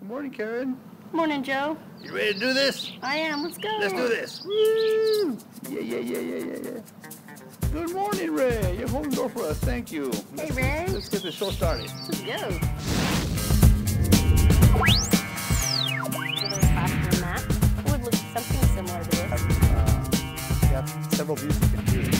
Morning, Karen. Morning, Joe. You ready to do this? I am. Let's go. Let's do this. Woo! Yeah. Good morning, Ray. You're holding the door for us. Thank you. Hey, Ray. Let's get the show started. Let's go. Classroom map. It would look something similar to this. You have several views you can choose.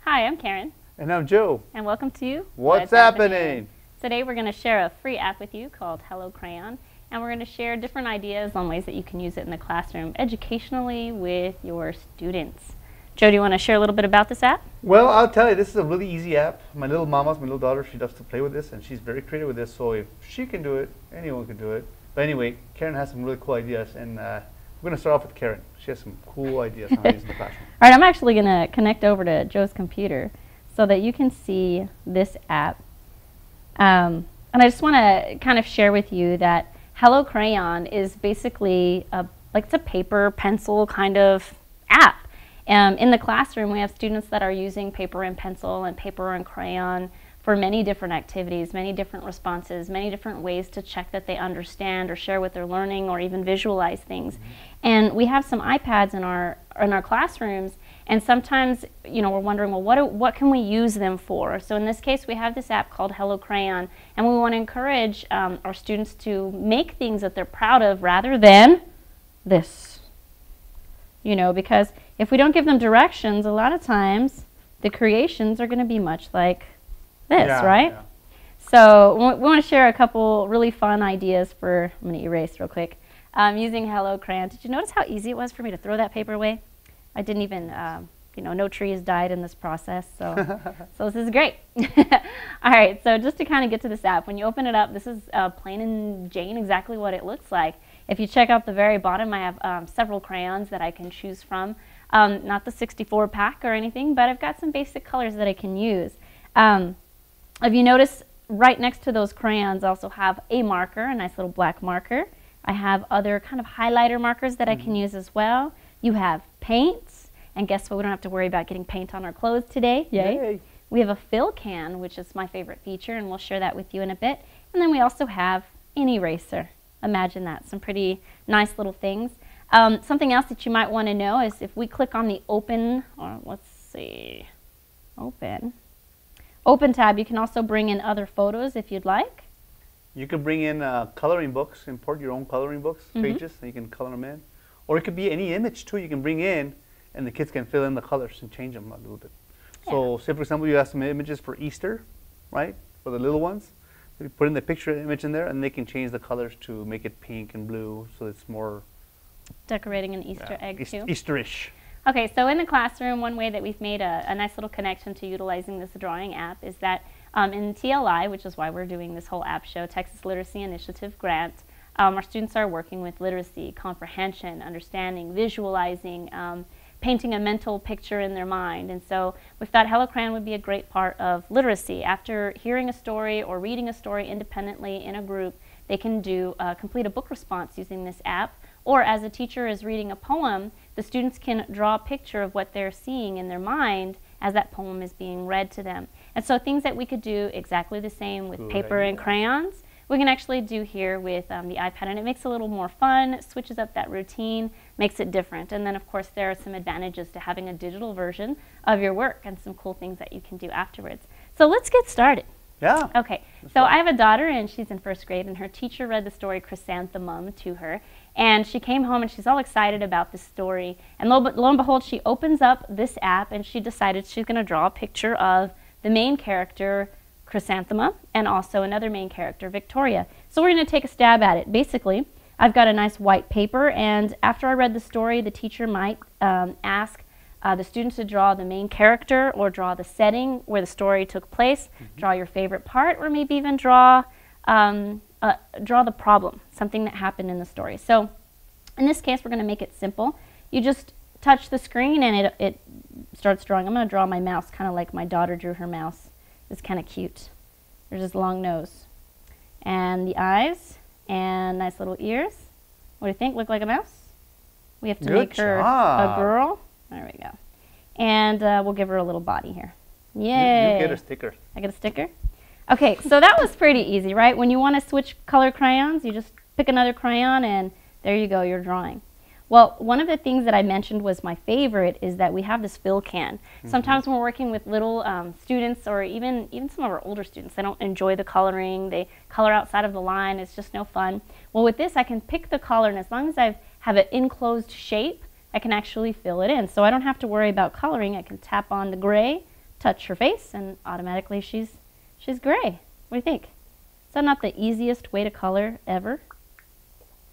Hi, I'm Karen. And I'm Joe. And welcome to What's Happening? Today we're going to share a free app with you called Hello Crayon. And we're going to share different ideas on ways that you can use it in the classroom educationally with your students. Joe, do you want to share a little bit about this app? Well, I'll tell you, this is a really easy app. My little daughter, she loves to play with this, and she's very creative with this. So if she can do it, anyone can do it. But anyway, Karen has some really cool ideas, and we're going to start off with Karen. She has some cool ideas on how to use in the classroom. All right, I'm actually going to connect over to Joe's computer so that you can see this app. And I just want to kind of share with you that Hello Crayon is basically it's a paper, pencil kind of app. In the classroom, we have students that are using paper and pencil and paper and crayon for many different activities, many different responses, many different ways to check that they understand or share what they're learning or even visualize things. And we have some iPads in our classrooms, and sometimes, you know, we're wondering, well, what can we use them for? So in this case, we have this app called Hello Crayon, and we want to encourage our students to make things that they're proud of rather than this. You know, because if we don't give them directions, a lot of times the creations are going to be much like this, right? Yeah. So we want to share a couple really fun ideas for, I'm going to erase real quick, using Hello Crayon. Did you notice how easy it was for me to throw that paper away? I didn't even, no trees died in this process, so, so this is great. All right, so just to kind of get to this app, when you open it up, this is plain and Jane exactly what it looks like. If you check out the very bottom, I have several crayons that I can choose from. Not the 64 pack or anything, but I've got some basic colors that I can use. If you notice, right next to those crayons, I also have a marker, a nice little black marker. I have other kind of highlighter markers that I can use as well. You have paints, and guess what? We don't have to worry about getting paint on our clothes today. Yay! We have a fill can, which is my favorite feature, and we'll share that with you in a bit. And then we also have an eraser. Imagine that, some pretty nice little things. Something else that you might want to know is if we click on the open, or let's see, open tab, you can also bring in other photos if you'd like. You can bring in coloring books, import your own coloring books, pages, and you can color them in. Or it could be any image too you can bring in, and the kids can fill in the colors and change them a little bit. Yeah. So say for example you have some images for Easter, right, for the little ones. You put in the picture image in there, and they can change the colors to make it pink and blue, so it's more decorating an Easter egg too. Easterish. Okay, so in the classroom, one way that we've made a nice little connection to utilizing this drawing app is that in TLI, which is why we're doing this whole app show, Texas Literacy Initiative Grant, our students are working with literacy, comprehension, understanding, visualizing, painting a mental picture in their mind. And so we thought Hello Crayon would be a great part of literacy. After hearing a story or reading a story independently in a group, they can complete a book response using this app. Or as a teacher is reading a poem, the students can draw a picture of what they're seeing in their mind as that poem is being read to them. And so things that we could do exactly the same with paper and crayons, we can actually do here with the iPad, and it makes it a little more fun, switches up that routine, makes it different. And then of course there are some advantages to having a digital version of your work and some cool things that you can do afterwards. So let's get started. Yeah. Okay, so I have a daughter and she's in first grade, and her teacher read the story Chrysanthemum to her, and she came home and she's all excited about this story, and lo and behold, she opens up this app and she decided she's going to draw a picture of the main character Chrysanthemum and also another main character, Victoria. So we're going to take a stab at it. Basically, I've got a nice white paper, and after I read the story, the teacher might ask the students to draw the main character or draw the setting where the story took place, draw your favorite part, or maybe even draw the problem, something that happened in the story. So in this case, we're going to make it simple. You just touch the screen and it starts drawing. I'm going to draw my mouse kind of like my daughter drew her mouse. It's kind of cute. There's his long nose. And the eyes and nice little ears. What do you think? Look like a mouse? We have to make her a girl. There we go. And we'll give her a little body here. Yay! You get a sticker. I get a sticker? Okay, so that was pretty easy, right? When you want to switch color crayons, you just pick another crayon and there you go, you're drawing. Well, one of the things that I mentioned was my favorite is that we have this fill can. Sometimes when we're working with little students or even some of our older students, they don't enjoy the coloring, they color outside of the line, it's just no fun. Well, with this, I can pick the color, and as long as I have an enclosed shape, I can actually fill it in. So I don't have to worry about coloring. I can tap on the gray, touch her face, and automatically she's gray. What do you think? Is that not the easiest way to color ever?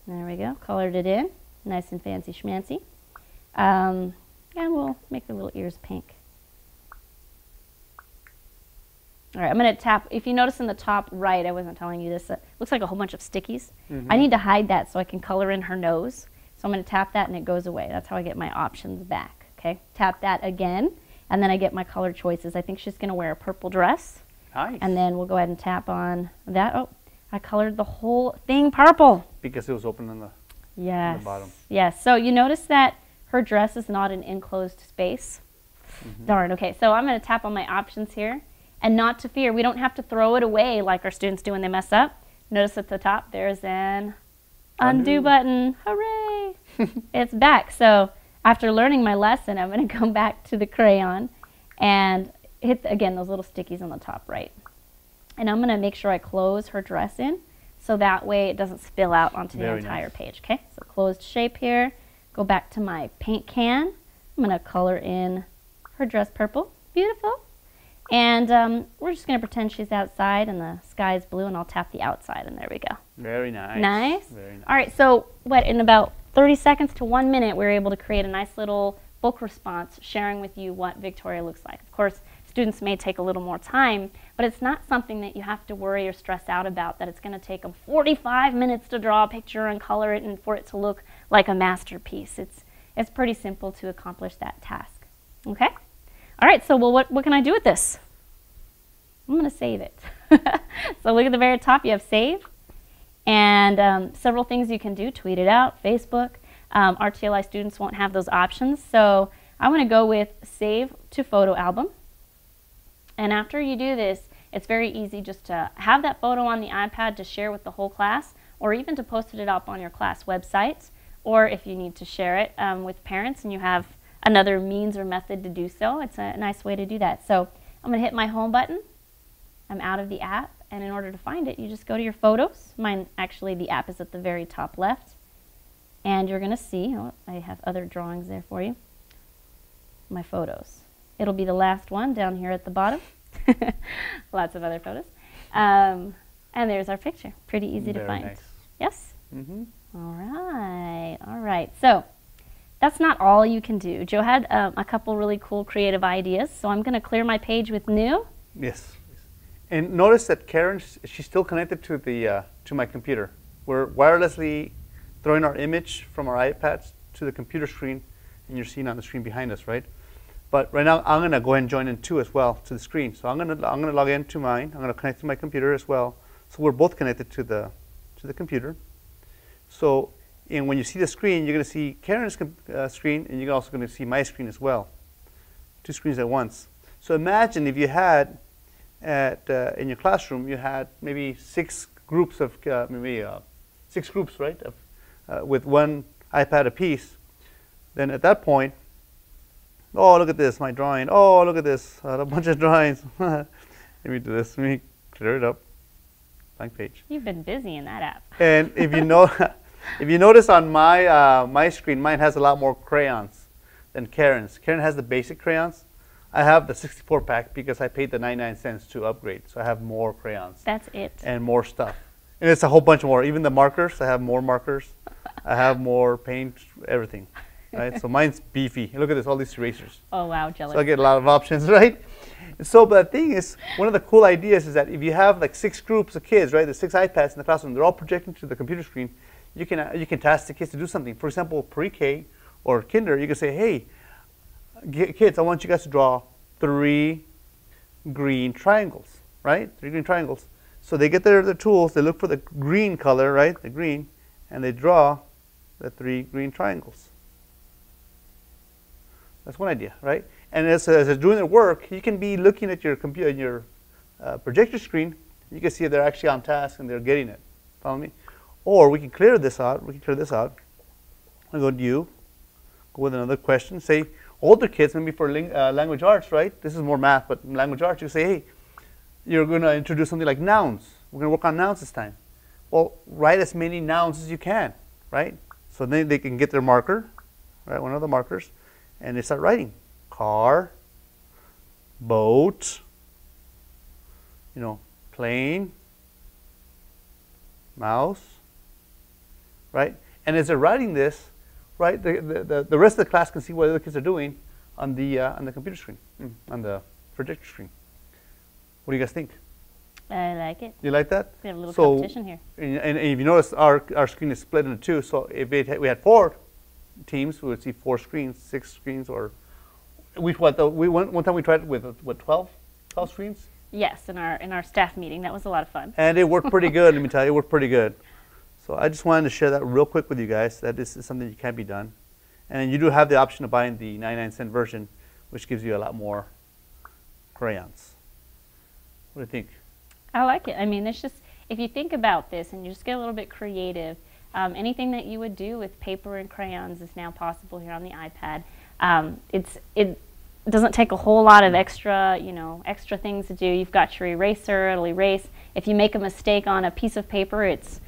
There we go, colored it in. Nice and fancy schmancy. And we'll make the little ears pink. All right, I'm going to tap. If you notice in the top right, I wasn't telling you this, looks like a whole bunch of stickies. I need to hide that so I can color in her nose. So I'm going to tap that and it goes away. That's how I get my options back. Okay, tap that again, and then I get my color choices. I think she's going to wear a purple dress. Nice. And then we'll go ahead and tap on that. Oh, I colored the whole thing purple. Because it was open on the, yes. on the bottom. Yes. So you notice that her dress is not an enclosed space. Darn. Okay. So I'm going to tap on my options here. And not to fear, we don't have to throw it away like our students do when they mess up. Notice at the top there's an undo button. Hooray! It's back. So after learning my lesson, I'm going to go back to the crayon and hit, again, those little stickies on the top right. And I'm going to make sure I close her dress in so that way it doesn't spill out onto the entire page. Okay, so closed shape here. Go back to my paint can. I'm going to color in her dress purple. Beautiful. And we're just going to pretend she's outside and the sky is blue, and I'll tap the outside, and there we go. Very nice. Nice? Very nice. All right, so in about 30 seconds to 1 minute, we were able to create a nice little book response sharing with you what Victoria looks like. Of course, students may take a little more time, but it's not something that you have to worry or stress out about, that it's going to take them 45 minutes to draw a picture and color it and for it to look like a masterpiece. It's pretty simple to accomplish that task. Okay? All right, so what can I do with this? I'm going to save it. So look at the very top, you have save. And several things you can do. Tweet it out, Facebook. RTLI students won't have those options. So I want to go with save to photo album. And after you do this, it's very easy just to have that photo on the iPad to share with the whole class, or even to post it up on your class website, or if you need to share it with parents and you have another means or method to do so, it's a nice way to do that. So I'm going to hit my home button. I'm out of the app, and in order to find it, you just go to your photos. Mine, actually, the app is at the very top left. And you're going to see, oh, I have other drawings there for you, my photos. It'll be the last one down here at the bottom. Lots of other photos. And there's our picture. Pretty easy to find. Nice. Yes? All right. All right. So that's not all you can do. Joe had a couple really cool creative ideas, so I'm going to clear my page with new. Yes. And notice that Karen, she's still connected to the to my computer. We're wirelessly throwing our image from our iPads to the computer screen, and you're seeing on the screen behind us, right? But right now, I'm going to go ahead and join in too as well to the screen. So I'm going to log into mine. I'm going to connect to my computer as well. So we're both connected to the computer. So when you see the screen, you're going to see Karen's screen, and you're also going to see my screen as well. Two screens at once. So imagine if you had in your classroom, you had maybe 6 groups of 6 groups, right? With one iPad apiece. Then at that point, oh, look at this, my drawing. Oh, look at this, a bunch of drawings. Let me do this. Let me clear it up. Blank page. You've been busy in that app. And if you know, if you notice on my my screen, mine has a lot more crayons than Karen's. Karen has the basic crayons. I have the 64 pack because I paid the 99 cents to upgrade. So I have more crayons. That's it. And more stuff. And it's a whole bunch more. Even the markers, I have more markers. I have more paint, everything. Right? So mine's beefy. Look at this, all these erasers. Oh, wow, jealous. So I get a lot of options, right? And so, but the thing is, one of the cool ideas is that if you have like 6 groups of kids, right, there's 6 iPads in the classroom, they're all projecting to the computer screen, you can task the kids to do something. For example, pre-K or kinder, you can say, hey, kids, I want you guys to draw 3 green triangles, right? 3 green triangles. So they get their tools, they look for the green color, right, the green, and they draw the 3 green triangles. That's one idea, right? And as they're doing their work, you can be looking at your computer, your projector screen, You can see if they're actually on task and they're getting it. Follow me? Or we can clear this out. I go to you. Go with another question. Say, older kids, maybe for language arts, right? This is more math, but in language arts, you say, hey, you're going to introduce something like nouns. We're going to work on nouns this time. Well, write as many nouns as you can, right? So then they can get their marker, right? One of the markers, and they start writing. Car, boat, plane, mouse, right? And as they're writing this, right, the rest of the class can see what the other kids are doing on the computer screen, on the projector screen. What do you guys think? I like it. You like that? We have a little competition here. And if you notice, our screen is split into two. So if we had 4 teams, we would see 4 screens, 6 screens, or one time we tried it with 12 screens. Yes, in our staff meeting, that was a lot of fun. And it worked pretty good. Let me tell you, it worked pretty good. So I just wanted to share that real quick with you guys. That this is something that can be done, and then you do have the option of buying the 99-cent version, which gives you a lot more crayons. What do you think? I like it. I mean, it's just, if you think about this and you just get a little bit creative, anything that you would do with paper and crayons is now possible here on the iPad. It doesn't take a whole lot of extra things to do. You've got your eraser, it'll erase. If you make a mistake on a piece of paper, it's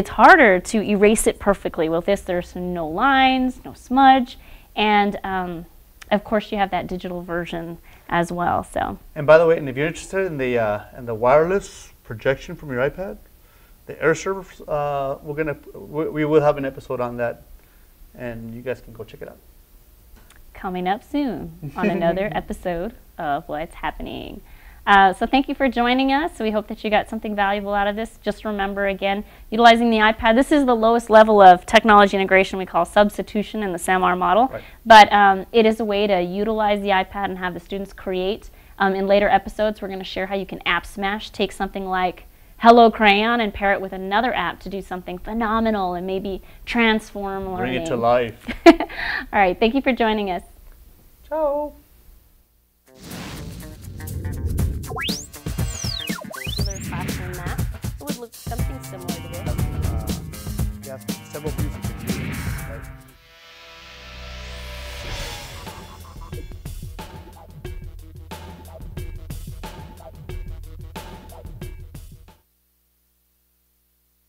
harder to erase it perfectly. With this, there's no lines, no smudge, and of course you have that digital version as well. So. And by the way, and if you're interested in the wireless projection from your iPad, the air server, we will have an episode on that, and you guys can go check it out. Coming up soon on another episode of What's Happening. So thank you for joining us. We hope that you got something valuable out of this. Just remember, again, utilizing the iPad. This is the lowest level of technology integration we call substitution in the SAMR model. Right. But it is a way to utilize the iPad and have the students create. In later episodes, we're going to share how you can app smash, take something like Hello Crayon and pair it with another app to do something phenomenal and maybe transform learning. Bring it to life. All right. Thank you for joining us. Ciao. Classroom math. It would look something similar to this. Yeah, several views